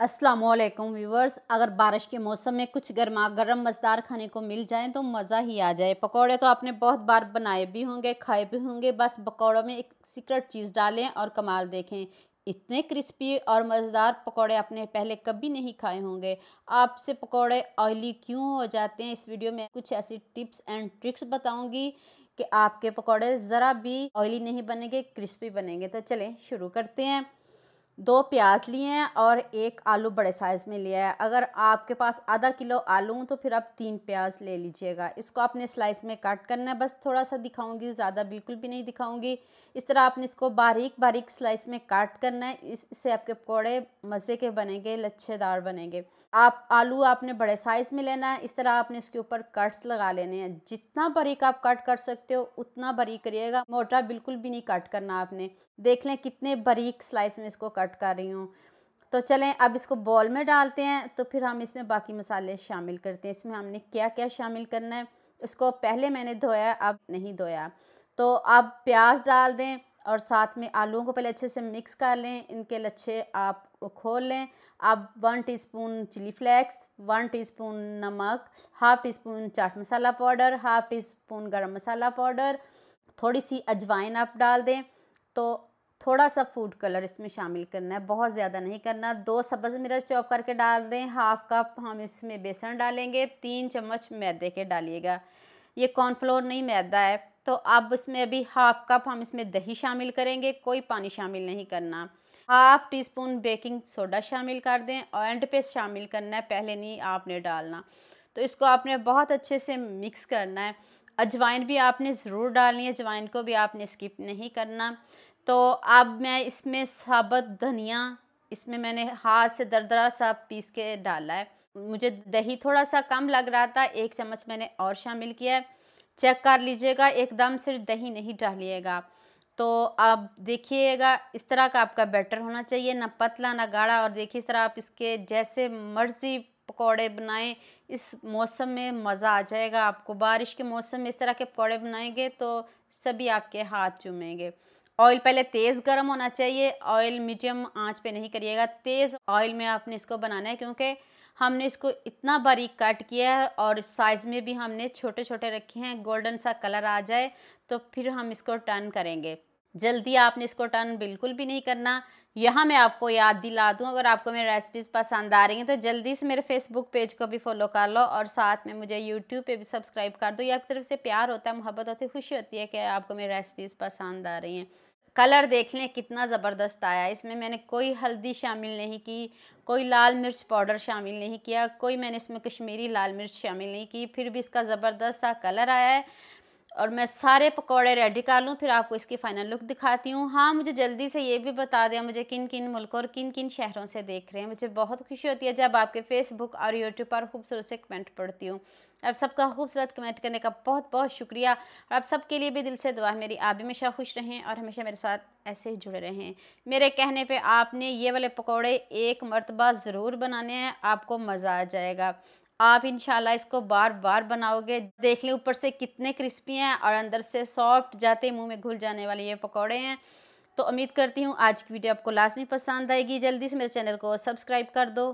अस्सलामुअलैकुम व्यूवर्स। अगर बारिश के मौसम में कुछ गर्मा गर्म मज़ेदार खाने को मिल जाए तो मज़ा ही आ जाए। पकौड़े तो आपने बहुत बार बनाए भी होंगे, खाए भी होंगे। बस पकौड़ों में एक सीक्रेट चीज़ डालें और कमाल देखें। इतने क्रिस्पी और मज़ेदार पकौड़े आपने पहले कभी नहीं खाए होंगे। आपसे पकौड़े ऑयली क्यों हो जाते हैं, इस वीडियो में कुछ ऐसी टिप्स एंड ट्रिक्स बताऊँगी कि आपके पकौड़े ज़रा भी ऑयली नहीं बनेंगे, क्रिस्पी बनेंगे। तो चलें शुरू करते हैं। 2 प्याज लिए हैं और 1 आलू बड़े साइज़ में लिया है। अगर आपके पास आधा किलो आलू हो तो फिर आप 3 प्याज ले लीजिएगा। इसको आपने स्लाइस में कट करना है, बस थोड़ा-सा दिखाऊँगी, ज़्यादा बिल्कुल भी नहीं दिखाऊँगी। इस तरह आपने इसको बारीक-बारीक स्लाइस में काट करना है। इससे आपके पकौड़े मज़े के बनेंगे, लच्छेदार बनेंगे। आप आलू आपने बड़े साइज़ में लेना है। इस तरह आपने इसके ऊपर कट्स लगा लेने हैं। जितना बारीक आप कट कर सकते हो उतना बारीक करिएगा, मोटा बिल्कुल भी नहीं कट करना आपने। देख लें कितने बारीक स्लाइस में इसको कट कर रही हूँ। तो चलें अब इसको बाउल में डालते हैं, तो फिर हम इसमें बाकी मसाले शामिल करते हैं। इसमें हमने क्या-क्या शामिल करना है, इसको पहले मैंने धोया, अब नहीं धोया। तो अब प्याज डाल दें और साथ में आलूओं को पहले अच्छे से मिक्स कर लें। इनके लच्छे आप खोल लें। अब 1 टीस्पून चिली फ्लेक्स, 1 टीस्पून नमक, half teaspoon chaat masala powder, half teaspoon गरम मसाला पाउडर, थोड़ी सी अजवाइन आप डाल दें। तो थोड़ा सा फूड कलर इसमें शामिल करना है, बहुत ज़्यादा नहीं करना। 2 सब्ज़ मिर्च चॉप करके डाल दें। हाफ़ कप हम इसमें बेसन डालेंगे। 3 चम्मच मैदे के डालिएगा। ये कॉर्नफ्लोर नहीं, मैदा है। तो अब इसमें अभी हाफ़ कप हम इसमें दही शामिल करेंगे, कोई पानी शामिल नहीं करना। Half tea spoon baking soda शामिल कर दें और एंड पे शामिल करना है, पहले नहीं आपने डालना। तो इसको आपने बहुत अच्छे से मिक्स करना है। अजवाइन भी आपने ज़रूर डालनी है, अजवाइन को भी आपने स्किप नहीं करना। तो अब मैं इसमें साबुत धनिया, इसमें मैंने हाथ से दरदरा सा पीस के डाला है। मुझे दही थोड़ा सा कम लग रहा था, 1 चम्मच मैंने और शामिल किया है। चेक कर लीजिएगा, एकदम से दही नहीं डालिएगा। तो अब देखिएगा इस तरह का आपका बैटर होना चाहिए, ना पतला ना गाढ़ा। और देखिए इस तरह आप इसके जैसे मर्ज़ी पकौड़े बनाएं। इस मौसम में मज़ा आ जाएगा आपको। बारिश के मौसम में इस तरह के पकौड़े बनाएंगे तो सभी आपके हाथ चूमेंगे। ऑयल पहले तेज़ गर्म होना चाहिए, ऑयल मीडियम आंच पे नहीं करिएगा, तेज़ ऑयल में आपने इसको बनाना है, क्योंकि हमने इसको इतना बारीक काट किया है और साइज़ में भी हमने छोटे छोटे रखे हैं। गोल्डन सा कलर आ जाए तो फिर हम इसको टर्न करेंगे। जल्दी आपने इसको टर्न बिल्कुल भी नहीं करना। यहाँ मैं आपको याद दिला दूँ, अगर आपको मेरी रेसिपीज़ पसंद आ रही हैं तो जल्दी से मेरे फेसबुक पेज को भी फॉलो कर लो और साथ में मुझे यूट्यूब पे भी सब्सक्राइब कर दो। ये आपकी तरफ से प्यार होता है, मोहब्बत होती है, खुशी होती है कि आपको मेरी रेसिपीज़ पसंद आ रही हैं। कलर देख लें कितना ज़बरदस्त आया। इसमें मैंने कोई हल्दी शामिल नहीं की, कोई लाल मिर्च पाउडर शामिल नहीं किया, कोई मैंने इसमें कश्मीरी लाल मिर्च शामिल नहीं की, फिर भी इसका ज़बरदस्त सा कलर आया है। और मैं सारे पकौड़े रेडी कर लूँ फिर आपको इसकी फ़ाइनल लुक दिखाती हूँ। हाँ, मुझे जल्दी से ये भी बता दें मुझे किन-किन मुल्कों और किन-किन शहरों से देख रहे हैं। मुझे बहुत खुशी होती है जब आपके फ़ेसबुक और यूट्यूब पर खूबसूरत से कमेंट पढ़ती हूँ। आप सबका खूबसूरत कमेंट करने का बहुत-बहुत शुक्रिया। और आप सबके लिए भी दिल से दुआ है मेरी, आप भी हमेशा खुश रहें और हमेशा मेरे साथ ऐसे ही जुड़े रहें। मेरे कहने पे आपने ये वाले पकौड़े एक मर्तबा ज़रूर बनाने हैं, आपको मज़ा आ जाएगा। आप इंशाल्लाह इसको बार-बार बनाओगे। देख लें ऊपर से कितने क्रिस्पी हैं और अंदर से सॉफ्ट, जाते मुँह में घुल जाने वाले ये पकौड़े हैं। तो उम्मीद करती हूँ आज की वीडियो आपको लाज़मी पसंद आएगी। जल्दी से मेरे चैनल को सब्सक्राइब कर दो।